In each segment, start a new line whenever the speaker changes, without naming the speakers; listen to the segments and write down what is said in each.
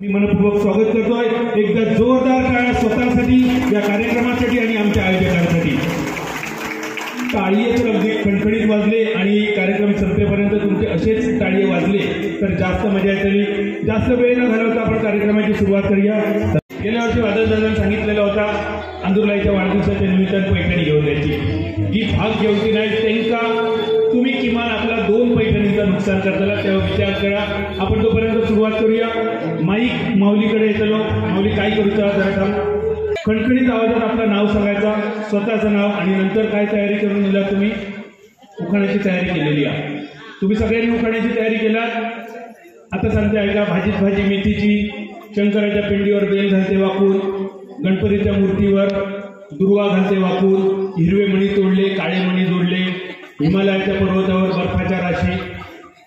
मी मनपूर्वक स्वागत करतोय। एकदा जोरदार टाळ्या स्वतःसाठी, या कार्यक्रमासाठी आणि आमच्या आयोजकांसाठी। टाळी तर अगदी खणखणीत वाजले आणि कार्यक्रम संपेपर्यंत तुमचे असेच टाळी वाजले तर जास्त मजा येते। जास्त वेळ न घालवता आपण कार्यक्रमाची सुरुवात करूया। गेल्या वर्षी वादळदादांनी सांगितलेला होता अंदुरलाईच्या वाढदिवसाच्या निमित्तानं पैठणी घेऊन द्यायची। जी भाग घेऊची नाही त्यांना तुम्ही किमान आपला 2 पैठणींचा नुकसान करताला तेव्हा विचार करा। आपण तोपर्यंत सुरुवात करूया। माईक माऊलीकडे येतलो। माऊली काय करूचा जरा खणखणीत आवाजात आपलं नाव सांगायचा, स्वतःचं नाव, आणि नंतर काय तयारी करून दिला तुम्ही? उखाण्याची तयारी केलेली आहे। तुम्ही सगळ्यांनी उखाण्याची तयारी केलात। आता सांगते ऐका। भाजीत भाजी मेथीची, शंकराच्या पिंडीवर बेल घालते वाकून, गणपतीच्या मूर्तीवर दुर्वा घालते वाकून, हिरवे मणी तोडले काळे मणी जोडले, हिमालयाच्या पर्वतावर बर्फाच्या राशी,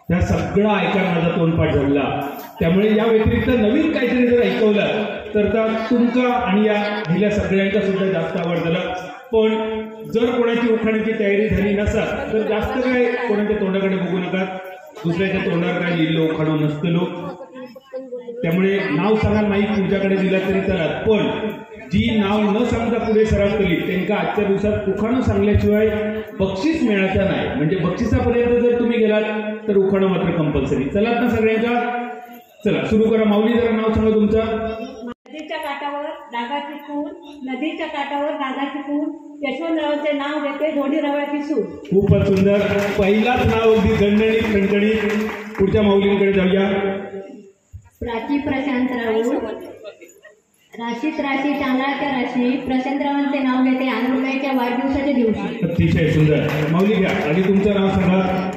ह्या सगळं ऐकायला माझा तोंडपाठ झाला। त्यामुळे या व्यतिरिक्त नवीन काहीतरी जर ऐकवलं तर तुमका आणि या ह्या सगळ्यांचा सुद्धा जास्त आवड झाला। पण जर कोणाची उखाण्याची तयारी झाली नसेल तर जास्त काय कोणाच्या तोंडाकडे बघू नका। दुसऱ्याच्या तोंडावर काय लिहिलं उखाणं नसतलो। त्यामुळे नाव सांगा, माईक तुमच्याकडे दिला तरी चालत, पण जी नाव न सांगता पुढे सराव केली त्यांना आजच्या दिवसात उखाणं सांगल्याशिवाय बक्षीस मिळायचं नाही। म्हणजे बक्षिसापर्यंत जर तुम्ही गेलात तर उखाणं मात्र कंपल्सरी। चलात ना सगळ्यांचा? चला सुरू करा। माऊली जरा नाव सांगा तुमचं।
नदीच्या काठावर डागाची खून, नदीच्या काठावर डागाची खून, यशवंतरावांचे नाव घेते धोडी रवाची सूर। खूपच
सुंदर। पहिलाच नाव अगदी दणदणीत खणखणीत। पुढच्या माऊलींकडे जाऊया।
प्राची प्रशांत राऊळ, राशीत राशी चांदळाच्या राशी, प्रशांतरावांचे नाव घेते अनुर्माईच्या वाढदिवसाच्या दिवशी।
अतिशय सुंदर। माऊली घ्या आणि तुमचं नाव सांगा।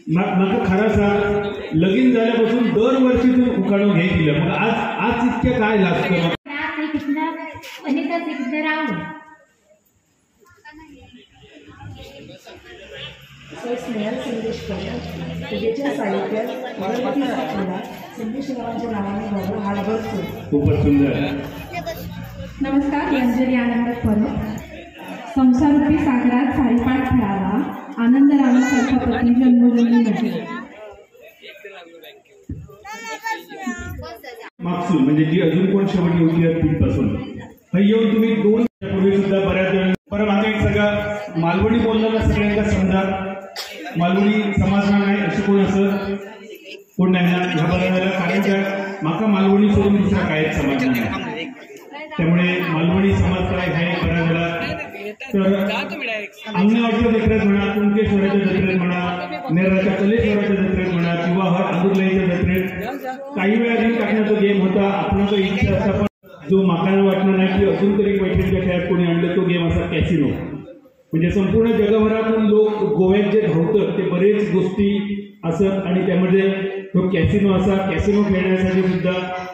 मला खरं सांग, लगीन झाल्यापासून दरवर्षी तू उखाणं घे दिलं, मग आज इतके काय लागतं?
स्नेहल संदेश करा पूजेच्या साहित्यात भगवतीचा फुला संदेशरावांच्या नावाने हाडभर।
खूपच सुंदर।
नमस्कार। अंजली आनंद परब। संसारूपी सागरात सारीपाठ खेळावा, आनंद रावांसारखा पती जन्मोजन्मी नाही।
मागसून म्हणजे जी अजून कोण शेवटी होती तिथपासून येऊन तुम्ही 2 पूर्वी सुद्धा बऱ्याच वेळ परत आता एक सगळं मालवणी बोललेला सगळ्यांना समजा। मालवणी समाजणार नाही असं कोण असं कोण नाही ना ह्या बऱ्याला, कारण काय माका मालवणी सोडून दुसरा कायच समाज नाही। त्यामुळे मालवणी समाज काय आहे बऱ्याच तर अंगणवाडीच्या जत्रेत म्हणा, कुंकेश्वराच्या जत्रेत म्हणा, नेराच्या कलेश्वराच्या जत्रेत म्हणा, किंवा अंदुरलाईच्या जत्रेत काही वेळा आधी टाकण्याचा गेम होता। आपण तो इच्छा असता पण जो माकाला वाटणार नाही की अजून तरी पैठणीच्या खेळात कोणी आणलं, तो गेम असा कॅसिनो। म्हणजे संपूर्ण जगभरातून लोक गोव्यात जे धावतात ते बरेच गोष्टी असत आणि त्यामध्ये तो कॅसिनो असा। कॅसिनो खेळण्यासाठी सुद्धा,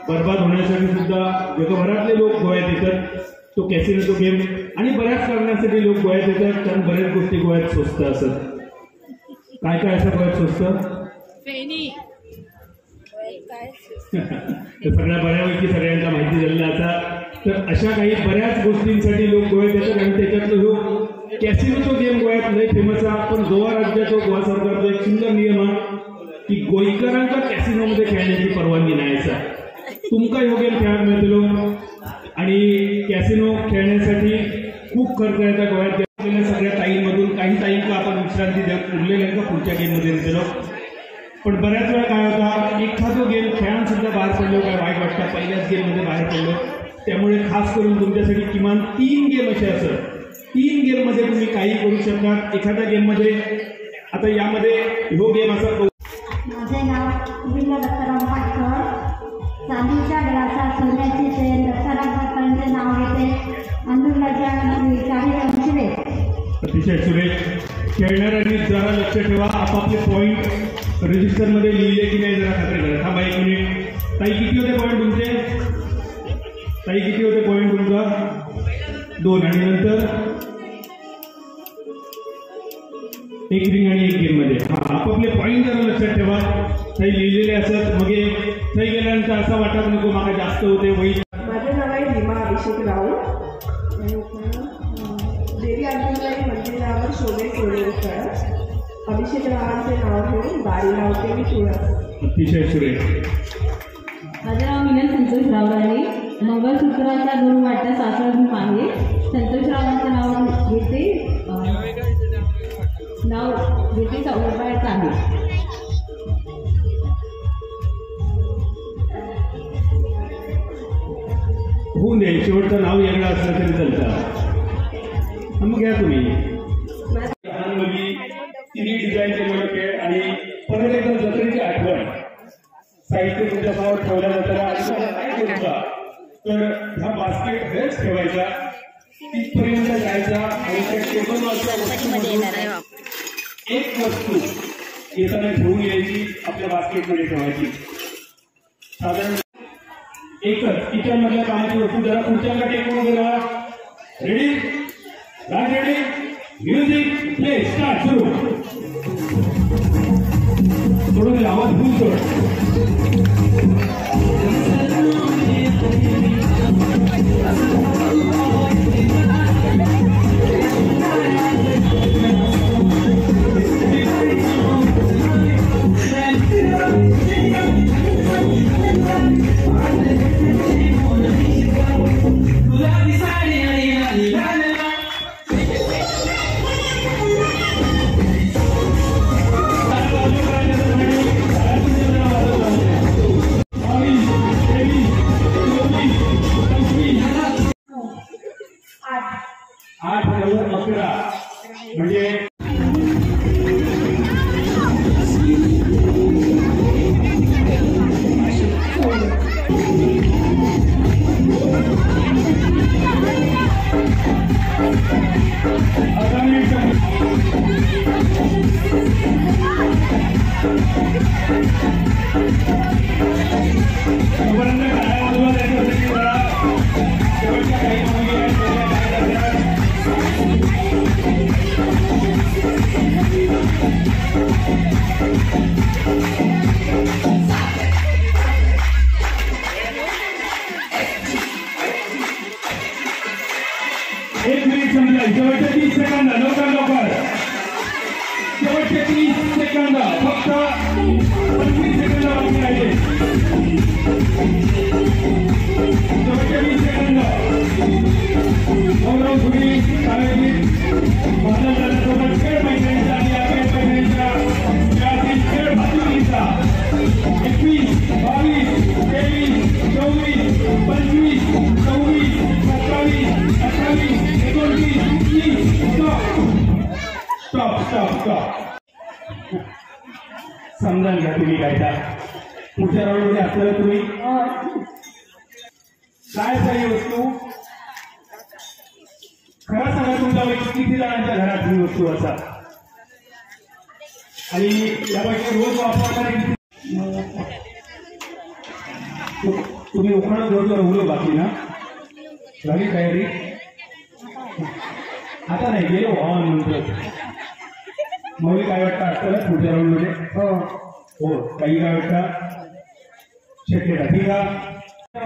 बर्बाद होण्यासाठी सुद्धा जगभरातले लोक गोव्यात येतात। तो कॅसिनो तो गेम आणि बऱ्याच कारणासाठी लोक गोव्यात येतात, कारण बऱ्याच गोष्टी गोव्यात स्वस्त असत। काय काय असं गोव्यात स्वस्त? सगळ्या बऱ्यापैकी सगळ्यांना माहिती झालेला आता। तर अशा काही बऱ्याच गोष्टींसाठी लोक गोव्यात येतात आणि त्याच्यातलं लोक कॅसिनो तो गेम गोव्यात लय फेमस आहे। पण गोवा राज्याचा, गोवा सरकारचा एक सुंदर नियम आहे की गोयकरांचा कॅसिनोमध्ये खेळण्याची परवानगी नाही असा। तुमका ह्यो गेम खेळायला मिळतलो आणि कॅसिनो खेळण्यासाठी खूप खर्च येतात गोव्यात। सगळ्या ताईंमधून काही ताईंका आपण विश्रांती देत उरलेल्यांका पुढच्या गेममध्ये नेलो। पण बऱ्याच वेळा काय होता, एखादं गेम खेळून सुद्धा बाहेर पडलो काय वाईट वाटतं, पहिल्याच गेममध्ये बाहेर पडलो। त्यामुळे खास करून तुमच्यासाठी किमान 3 गेम असे असत। 3 गेममध्ये तुम्ही काही करू शकता। एखाद्या गेममध्ये आता यामध्ये ह्यो गेम असा।
माझे नाव विला दत्ताराम पाटकर, चांदीच्या गळाचा सोन्याची चेन, दत्ताराम पाटकरांचे नाव घेते अंदुरलाच्या काही अंशले।
अतिशय सुरेश। खेळणाऱ्यांनी जरा लक्ष ठेवा, आपापले पॉईंट रजिस्टरमध्ये लिहिले की नाही जरा खात्री करा। थांबा 1 मिनिट। ताई किती होते पॉईंट तुमचे? ताई किती होते पॉईंट तुमचा? 2 आणि नंतर 1 रिंग आणि 1 गेम मध्ये। आपापले पॉईंट जरा लक्षात ठेवा। काही लिहिलेले असत मग थंय गेल्यानंतर असं वाटत नको मला जास्त होते वही।
माझे नाव आहे रीमा अभिषेक राऊळ। देवी अंजनबाई मंदिरावर शोभे सोडेकर. अभिषेक रावांचे नाव घेऊन बारी लावते मी तुळस.
अतिशय सुरेख.
माझं मिलन संतोषराव राणे. मंगळसूत्राचा 2 वाट्या सासर धूम आहे. संतोषरावांचं नाव घेते चौबायचं आहे.
होऊन दे, शेवटचं नाव वेगळं असलं तरी चालतं. मग घ्या तुम्ही. लहान मुलगी तिने डिझाईन केलेलं खेळ आणि परत एकदा जत्रेची आठवण साहित्य तुमच्या समोर ठेवल्या जातं आणि तुम्हाला काय करूचा तर ह्या बास्केट हेच ठेवायचा, तिथपर्यंत जायचा आणि त्या टेबलवरच्या वस्तूमधून एक वस्तू येताना घेऊन यायची, आपल्या बास्केटमध्ये ठेवायची. साधारण एकच किचन मधल्या कामाची वस्तू. जरा पुढच्या टेकून गेला. रेडी राज, रेडी म्युझिक प्ले स्टार्ट. सुरू. थोडं आवाज फुल सोड. म्हणजे एक मिनिट समजा. शेवटचे 30 सेकंद. लवकर शेवटचे 30 सेकंद. फक्त 25 सेकंद बाकी राहिले. शेवटचे 20 सेकंद. गौरव सुरी काळजीत बदल झाल्यासोबत खेळ मैदानाचा आणि आपल्या मैदानाच्या खेळ भातुकीचा 21, 22, 23, 24, 25, 26, 27, 28, 29, 30. स्टॉप. समजाल घ्या तुम्ही काय त्या पुढच्या राऊंडमध्ये असलं तुम्ही काय सगळी वस्तू खरं सांगा तुमच्यापैकी किती जणांच्या घरात ही वस्तू असा आणि यापैकी रोज वापरणारे तुम्ही उखाणं जोर उघलो बाकी ना झाली तयारी. आता नाही गेलो हवामान म्हणतो. मौली काय वाटतं असतं पुढच्या राऊंड मध्ये. हो काही काय वाटतं शक्यता. ठीक आहे.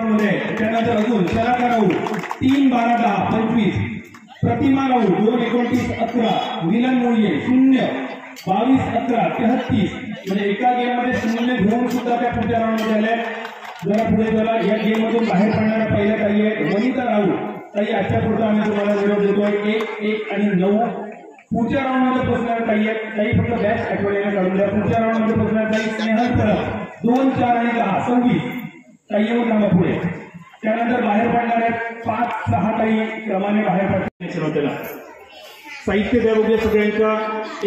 मध्ये त्यानंतर अजून शराका राहू 3, 12, 10, 25. प्रतिमा राहू 2, 29, 11. मिलन मूल्ये 0, 22, 11, 33. म्हणजे एका गेम मध्ये 0 घेऊन सुद्धा त्या पुढच्या राऊंड मध्ये आल्या. जरा पुढे चला. या गेम मधून बाहेर पडणारा पहिल्या ताई आहे वनिता राहू. ताई आजच्या पुढचा आम्ही तुम्हाला निरोप देतोय. 1, 1 आणि 9. पुढच्या राऊंड मध्ये पोहोचणार ताई आहे. ताई फक्त बॅच आठवड्याला काढून द्या. पुढच्या राऊंड मध्ये पोहोचणार ताई स्नेहल परब 2, 4 आणि 10, 26. ताई येऊन थांबा पुढे. त्यानंतर बाहेर पडणार आहेत 5, 6 ताई क्रमाने बाहेर पडणार. साहित्य द्या बघूया सगळ्यांचा.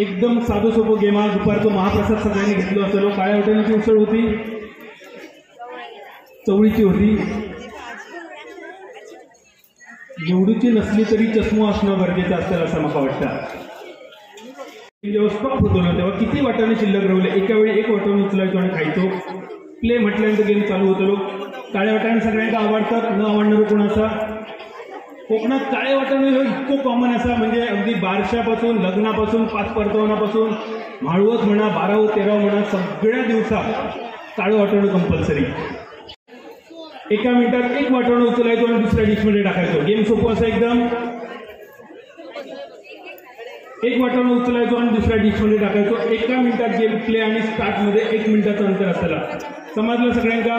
एकदम साधं सोपं गेम. आज दुपारचं महाप्रसाद सगळ्यांनी घेतलं असेल. काळ्या हॉटेलची उसळ होती, चवळीची होती. एवढीची नसली तरी चष्मा असणं गरजेचं असतं असं मला वाटतं. जेव्हा स्टॉप होतो ना तेव्हा किती वाटाणे शिल्लक राहिले. एका वेळी 1 वाटाणे उचलायचो आणि खायचो. प्ले म्हटल्यानंतर गेम चालू होतो. काळे वाटाणे सगळ्यांना आवडतात. न आवडणारं कोणाचा. कोकणात काळे वाटाणे इतकं कॉमन असा म्हणजे अगदी बारशापासून लग्नापासून 5 परतवण्यापासून माळवत म्हणा 12, 13 म्हणा सगळ्या दिवसात काळं वाटाणं कंपल्सरी. एका मिनिटात 1 वाटाणं उचलायचो आणि दुसऱ्या डिशमध्ये टाकायचो. गेम सोपं असं एकदम. एक वाटाणा उचलायचो आणि दुसऱ्या डिशमध्ये टाकायचो. 1 मिनिटात गेम प्ले आणि स्टार्टमध्ये 1 मिनिटाचं अंतर असताना. समजलं सगळ्यांका?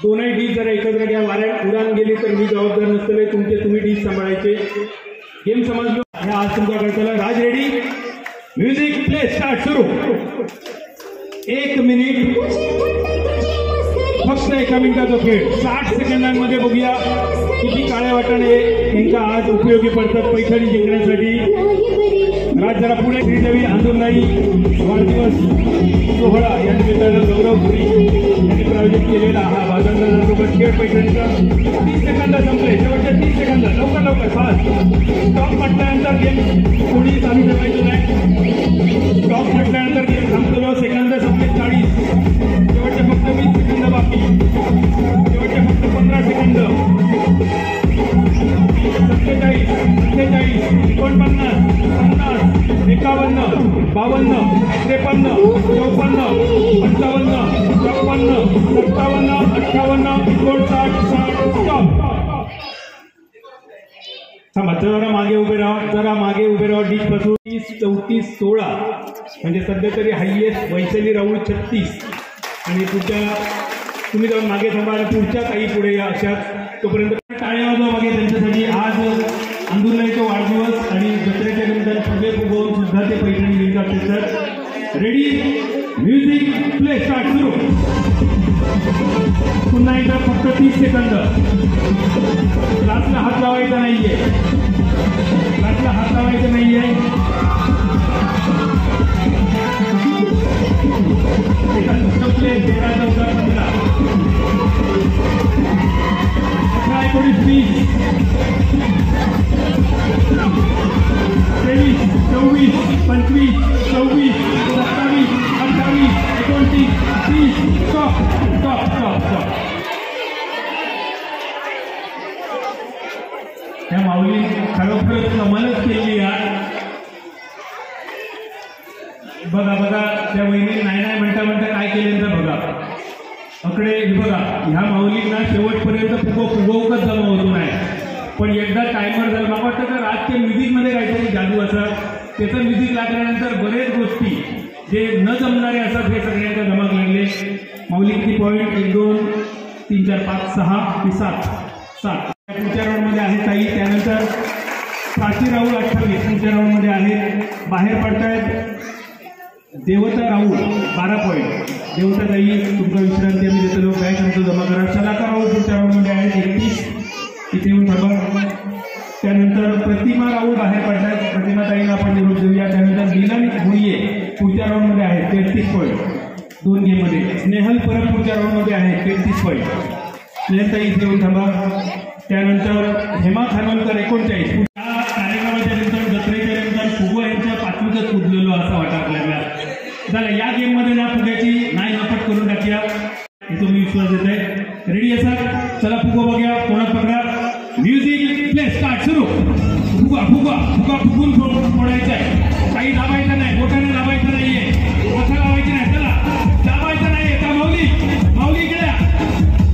दोनही डिश जरा एकत्र घ्या. वाऱ्यात उडान गेली तर मी जबाबदार नसतले. तुम्ही डिश सांभाळायचे. गेम समजलो? ह्या आज तुमच्याकडे. चला राज रेडी. Music play start. सुरू. 1 मिनिट. फक्त 1 मिनिटाचा खेळ. 60 सेकंदांमध्ये बघूया किती काळे वाटाणे यांना आज उपयोगी पडतात पैठणी जिंकण्यासाठी. राज जरा पुढे. श्रीदेवी आंदोलनाई वाढदिवस सोहळा या निमित्तानं गौरव पुरी यांनी प्रायोजित केलेला हा बाजारसोबत खेळ पैठणीचा 30 सेकंद संपले. शेवटच्या 30 सेकंद. लवकर फास्ट. स्टॉप म्हटल्यानंतर गेम कोणी चालू ठेवायचं नाही. स्टॉप म्हटल्यानंतर गेम थांबतो. सेकंद संपले 40. शेवटचे फक्त 20 सेकंद बाकी. शेवटचे फक्त 15 सेकंद. 47, 47, 49, 50, 51, 52, 53, 54, 55, 56, 57, 58, 59, 60. स्टॉप. थांबा. जरा मागे उभे राहा. डिश पासून 30, 34, 16 म्हणजे सध्या तरी हायएस्ट. वैशाली राहुल 36 आणि तुम्ही जाऊन मागे थांबा आणि पुढच्या काही पुढे या. अशाच तोपर्यंत टाळ्या वाजवा मागे त्यांच्यासाठी. आज अंदुरलाईचा वाढदिवस आणि जत्रेच्या निमित्ताने सगळे फुगवून सुद्धा ते पैठणी जिंकतात देतात. रेडी. Music play start. सुरू. पुन्हा एकदा फक्त 30 सेकंद. ग्लासला हात लावायचा नाहीये. प्ले 13, 14, 15, 18, 19, 20, 23, 24, 25, 26, 27, 28, 29, 30. स्टॉप. त्या माऊली खरोखर कमालच केली यार. बघा त्या वहिनी नाही म्हणता काय केलं तर बघा. अकडे बघा. ह्या माऊलींना शेवटपर्यंत फुगवकच जमा होतो नाही. पण एकदा टायमर झाला. मला वाटतं का राजच्या म्युझिकमध्ये काहीतरी जादू असा. त्याचं म्युझिक लागल्यानंतर बरेच गोष्टी जे न जमणारे असतात हे सगळ्यांना धमक लागले. माऊली किती पॉईंट? 1, 2, 3, 4, 5, 6, 7. पुढच्या राऊंडमध्ये आहे ताई. त्यानंतर प्राची राहुल 28 पुढच्या राऊंडमध्ये आहे. बाहेर पडतायत देवता राहुल 12 पॉईंट. देवता ताई तुमचा विश्रांती आम्ही देतो. काय तुमचं जमा करा. शलाका राहुल पुढच्या राऊंडमध्ये आहेत 31. इथे येऊन थांबा. त्यानंतर प्रतिमा राहुल बाहेर पडतात. प्रतिमा ताईला आपण निरोप देऊया. त्यानंतर मिलन भुईये पुढच्या राऊंडमध्ये आहेत 33 पॉईंट 2 गेममध्ये. स्नेहल परत पुढच्या राऊंडमध्ये आहे 33 पॉईंट. स्नेहल ताई इथे येऊन थांबा. त्यानंतर हेमा खानोलकर 39. या कार्यक्रमाच्या नंतर जत्रेच्या नंतर फुगो यांच्या 5वीतच कुदलेलो असं वाटतं आपल्याला. चला या गेममध्ये ना फुग्याची नाही नपट करून टाकूया. हे तुम्ही विश्वास देत आहे. रेडी असाल? चला फुगो बघूया. कोणात पकडा. Music play start. सुरू. फुगा फुगून फोडायचा आहे. काही दाबायचं नाही. बोटाने दाबायचं नाहीये. हात लावायची नाही. चला दाबायचं नाहीये. का माऊली गेल्या.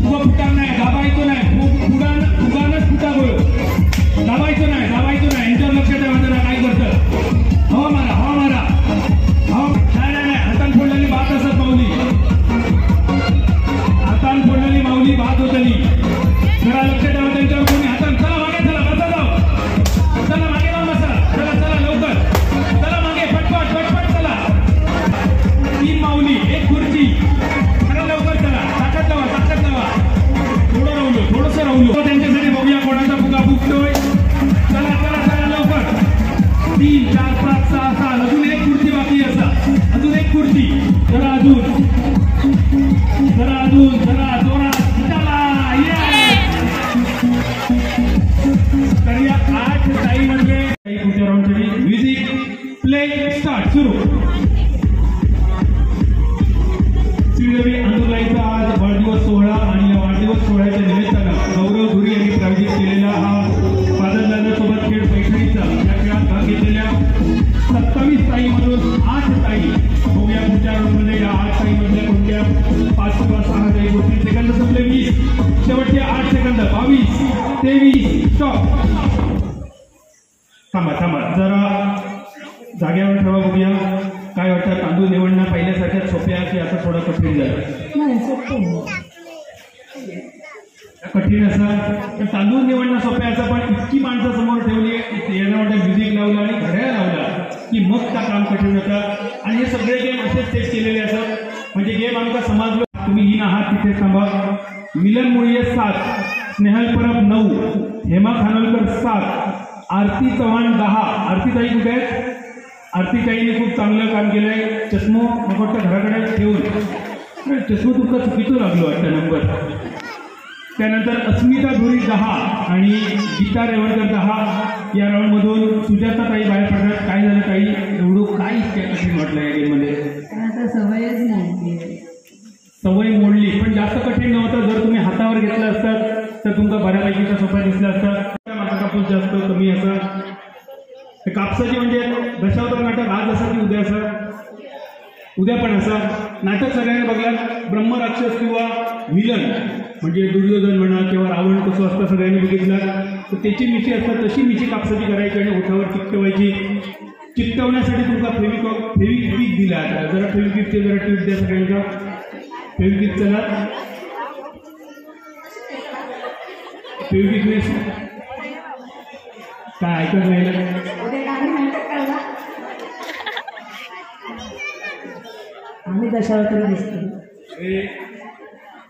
फुगा फुटणार नाही. दाबायचं नाही. फुगानच फुटा गोळ. दाबायचं नाही. यांच्यावर लक्ष ठेवा. जरा काय करतं. हवा मारा. नाही. हातान फोडलेली बात असत माऊली. हातान फोडलेली माऊली बात होतली. जरा लक्ष ठेवा त्यांच्यावर. कोणी हातान. चला मागे. चला बसा जाऊ. चला मागे जाऊन बसा. चला लवकर. चला मागे. पटपट चला. 3 माऊली 1 खुर्ची. चला लवकर चला. ताकद लावा. थोडंसं राहुलो. त्यांच्यासाठी बघूया कोणाचा फुगा फुगतोय. चला लवकर. 3, 4, 5, 6, 7. अजून 1 खुर्ची बाकी असा. अजून 1 खुर्ची. जरा अजून जोरात. चला तर या 8 ताईमध्ये पुढच्या राऊंडसाठी म्युझिक प्ले स्टार्ट. सुरू. श्रीदेवी आंदोलनाचा आज वाढदिवस सोहळा आणि या वाढदिवस सोहळ्याच्या निमित्तानं गौरव धुरी यांनी प्रायोजित केलेला हा बाजारसोबत खेळ पैठणीचा या खेळात भाग घेतलेल्या 27 ताईमधून 8 ताई बघूया पुढच्या राऊंडमध्ये. या 8 ताईमधल्या कोणत्या 5 किंवा 6 ताई गोष्टी. सेकंद संपले 20. शेवटचे 8 सेकंद. 22, 23. स्टॉप. थांबा. जरा जाग्यावर ठेवा, बघूया काय वाटतं. तांदूळ निवडणं पहिल्यासारख्याच सोप्या की आता थोडं कठीण झालं?
नाही सोपं
कठीण असा तर तांदूळ निवडणं सोप्या असं, पण इतकी माणसं समोर ठेवली, यांना वाटतं म्युझिक लावलं आणि घड्याळ लावला की मग त्या काम कठीण होतं. आणि हे सगळे गेम असेच सेट केलेले असत. म्हणजे गेम आमचा समजलो. तुम्ही ही आहात तिथे थांबा. मिलन मुळीये 7, स्नेहल परब 9, हेमा खानोलकर 7, आरती चव्हाण 10. आरतीताई कुठे आहेत? आरतीताईने खूप चांगलं काम केलंय. चष्मो नको वाटतं घराकडे ठेवून, चष्मो तुमचा चुकीचं लागलो वाटतं नंबर. त्यानंतर अस्मिता धुरी 10 आणि गीता रेवणकर 10. या राऊंडमधून सुजाताताई बाहेर पडतात. काय झालं ताई, एवढं काय कठीण वाटलं या गेममध्ये?
आता सवयच नाही.
सवय मोडली, पण जास्त कठीण नव्हतं. जर तुम्ही हातावर घेतलं असतात तर तुमचा बऱ्यापैकीचा सोपा दिसला असता. माझा कापूस जास्त कमी असा. कापसाची म्हणजे दशावतार नाटक आज असं की उद्या असं? उद्या पण असा. नाटक सगळ्यांनी बघला. ब्रह्मराक्षस किंवा विलन म्हणजे दुर्योधन म्हणा किंवा रावण कसं असतं सगळ्यांनी बघितलं. तर त्याची मिशी असतात तशी मिशी कापसाची करायची आणि ओठावर चिकटवायची. चिकटवण्यासाठी तुमचा फेविक्विक दिला. जरा फेविक्विकचे जरा ट्यूब द्या सगळ्यांचा. फेविक्विक चला, फेविक्विक काय ऐकत नाही.
आम्ही दशावतार दिसतो.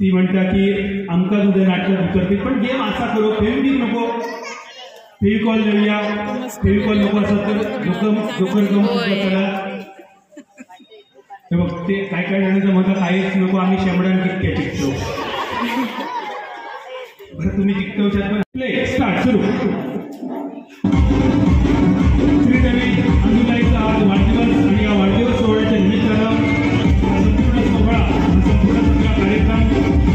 ती म्हणता की आमका उद्या नाटकात उतरते. पण गेम असा करू, फेविक्विक नको, फेविकॉल देऊया. फेविकॉल नको असं तर जोकर गम चला. हे बघ ते काय काय जणांचं मग काहीच नको, आम्ही शेंबड्यान टिकट्या टिकतो. बरं तुम्ही टिकटवशात पण प्ले स्टार्ट सुरू. श्रीदेवी अंजुलाईचा आज वाढदिवस आणि या वाढदिवस सोहळ्याच्या निमित्तानं संपूर्ण सोहळा, संपूर्ण सगळा कार्यक्रम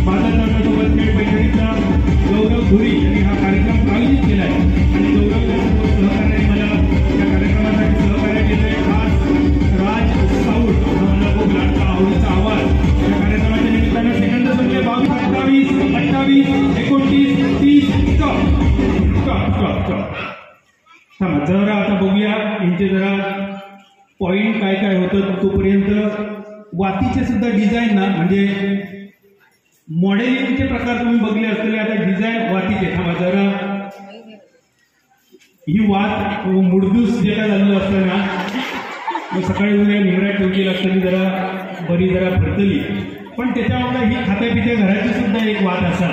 बाजारपेठेसोबत खेळ पैठणीचा गौरव धुरी यांनी हा कार्यक्रम आयोजित केला आहे. आणि गौरव सहकार्याने मला या कार्यक्रमासाठी सहकार्य केलं आहे. खास राज साऊट मला खूप लाडका आवडीचा आवाज. या कार्यक्रमाच्या निमित्तानं सेकंद संख्या 22, 28, 29, 30. स्टॉप. जरा आता बघूया यांचे जरा पॉईंट काय काय होतं. तोपर्यंत वातीचे सुद्धा डिझाईन ना, म्हणजे मॉडेलिंगचे प्रकार तुम्ही बघले असलेले. आता डिझाईन वातीचे थांबा जरा. ही वात मुडदूस जे काय झालेलं असतं ना, मग सकाळी उद्या निमऱ्यात ठेवलेली असताना जरा बरी जरा भरतली. पण त्याच्यामुळे ही खात्यापित्या घराची सुद्धा एक वात असा.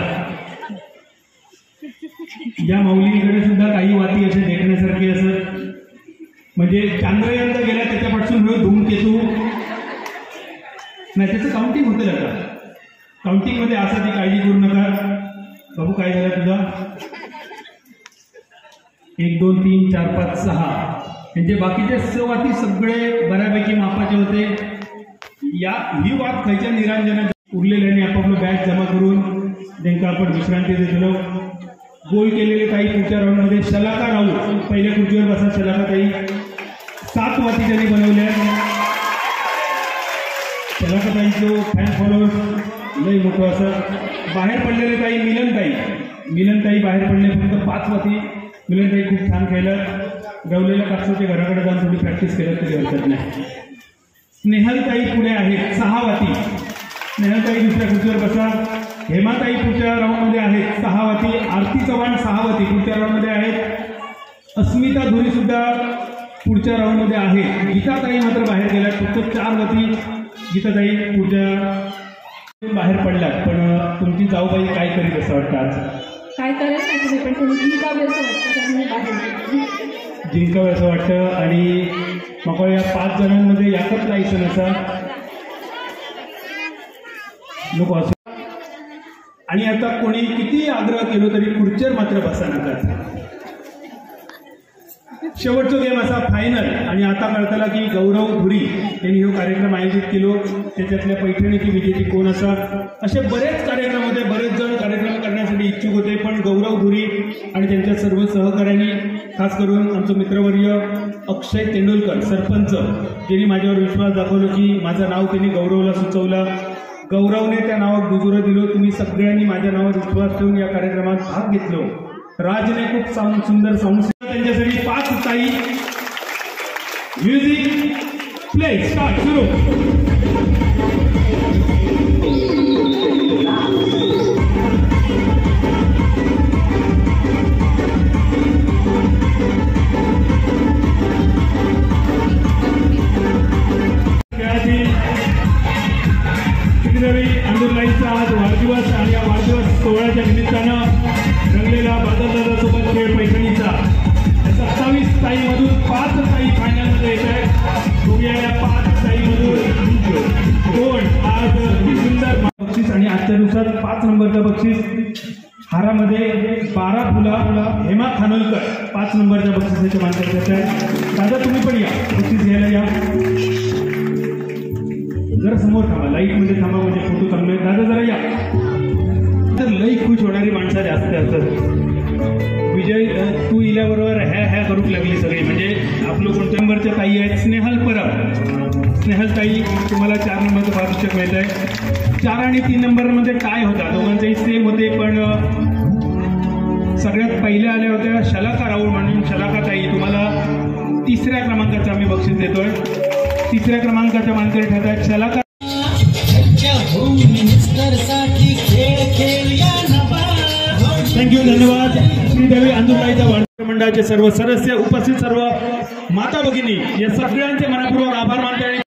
या माऊलीकडे सुद्धा काही वाती असे देखण्यासारखे असत. म्हणजे चांद्रयानला गेला त्याच्यापासून धूमकेतू नाही, त्याचं काउंटिंग होतं. आता काउंटिंगमध्ये असं ती काळजी करू नका. बाबू काय झालं तुझा? 1 2 3 4 5 6. म्हणजे बाकीचे 6 वाती सगळे बऱ्यापैकी मापाचे होते. ही वात खायच्या निरांजनात उरलेल्याने आपापलं बॅग जमा करून त्यांना आपण विश्रांती देतो. गोल केलेले काही पुढच्या राऊंडमध्ये शलाका राऊंड. पहिल्या खुर्चीवर बसा शलाका ताई. 7 वाती त्यांनी बनवल्या. शलाका ताईचं फॅन फॉलोअर्स लई मोठं असं. बाहेर पडलेले काही मिलनताई बाहेर पडले. फक्त 5 वाती. मिलनताई खूप छान खेळलं. गवलेल्या कापसाच्या घराकडे जाऊन थोडी प्रॅक्टिस केलं तरी हरकत नाही. स्नेहलताई पुढे आहेत 6 वाती. स्नेहलताई दुसऱ्या खुर्चीवर बसा. हेमाताई पुढच्या राऊंडमध्ये आहेत 6 वाती. आरती चव्हाण 6 वाती पुढच्या राऊंडमध्ये आहेत. अस्मिता धुरी सुद्धा पुढच्या राऊंडमध्ये आहे. गीताताई मात्र बाहेर गेल्या. फक्त 4 वाती. गीताताई पुढच्या बाहेर पडल्यात. पण तुमची जाऊबाई काय करीत असं वाटतं आज?
काय करायचं नाही, पण तुम्ही जिंकावे असं
वाटतं. आणि मग या 5 जणांमध्ये याकच जायचं नसा नको असं. आणि आता कोणी किती आग्रह केलो तरी खुर्चीवर मात्र बसा नका. शेवटचा गेम असा फायनल. आणि आता कळताला की गौरव धुरी यांनी हा कार्यक्रम आयोजित केलो. त्याच्यातल्या पैठणीची विजेती कोण असा. असे बरेच कार्यक्रम होते. बरेच जण कार्यक्रम करण्यासाठी इच्छुक होते. पण गौरव धुरी आणि त्यांच्या सर्व सहकाऱ्यांनी, खास करून आमचं मित्रवर्य अक्षय तेंडुलकर सरपंच, ज्यांनी माझ्यावर विश्वास दाखवला की माझं नाव त्यांनी गौरवला सुचवलं. गौरवने त्या नावात दुजोरं दिलं. तुम्ही सगळ्यांनी माझ्या नावावर विश्वास ठेवून या कार्यक्रमात भाग घेतलो. राजने खूप सुंदर संस्था त्यांच्यासाठी 5 ताई म्युझिक प्ले स्टार्ट सुरू. अंदुरलाईचा आज वाढदिवस आणि या वाढदिवस सोहळ्याच्या निमित्तानं रंगलेला बादलदादासोबत खेळ पैठणीचा 27 ताईमधून 5 ताई फायनलमध्ये येत आहेत. बघूया या 5 ताईमधून कोण आज सुंदर बक्षीस आणि आजच्या दिवसात 5 नंबरचं बक्षीस हारामध्ये 12 फुला हेमा खानोलकर 5 नंबरच्या बक्षिसाच्या मानकरी आहे. दादा तुम्ही पण या बक्षीस घ्यायला या. जरा समोर थांबा लाईट मध्ये थांबा म्हणजे फोटो चांगले. दादा जरा या. तर लई खुश होणारी माणसं जास्त असतात. विजय तू इल्याबरोबर ह्या करूक लागली सगळी. म्हणजे आपलं कोणत्या नंबरच्या ताई आहेत स्नेहल परब. स्नेहल ताई तुम्हाला 4 नंबरचं पारितोषिक मिळत आहे. 4 आणि 3 नंबरमध्ये काय होता दोघांचेही सेम होते. पण सगळ्यात पहिल्या आल्या होत्या शलाका राऊळ म्हणून. शलाका ताई तुम्हाला 3ऱ्या क्रमांकाचं आम्ही बक्षीस देतोय. 3ऱ्या क्रमांकाच्या मानकरी ठरतात शलाका. थँक्यू धन्यवाद. श्रीदेवी अंदुरलाईच्या वाढदिवस मंडळाचे सर्व सदस्य उपस्थित सर्व माता भगिनी या सगळ्यांचे मनपूर्वक आभार मानते.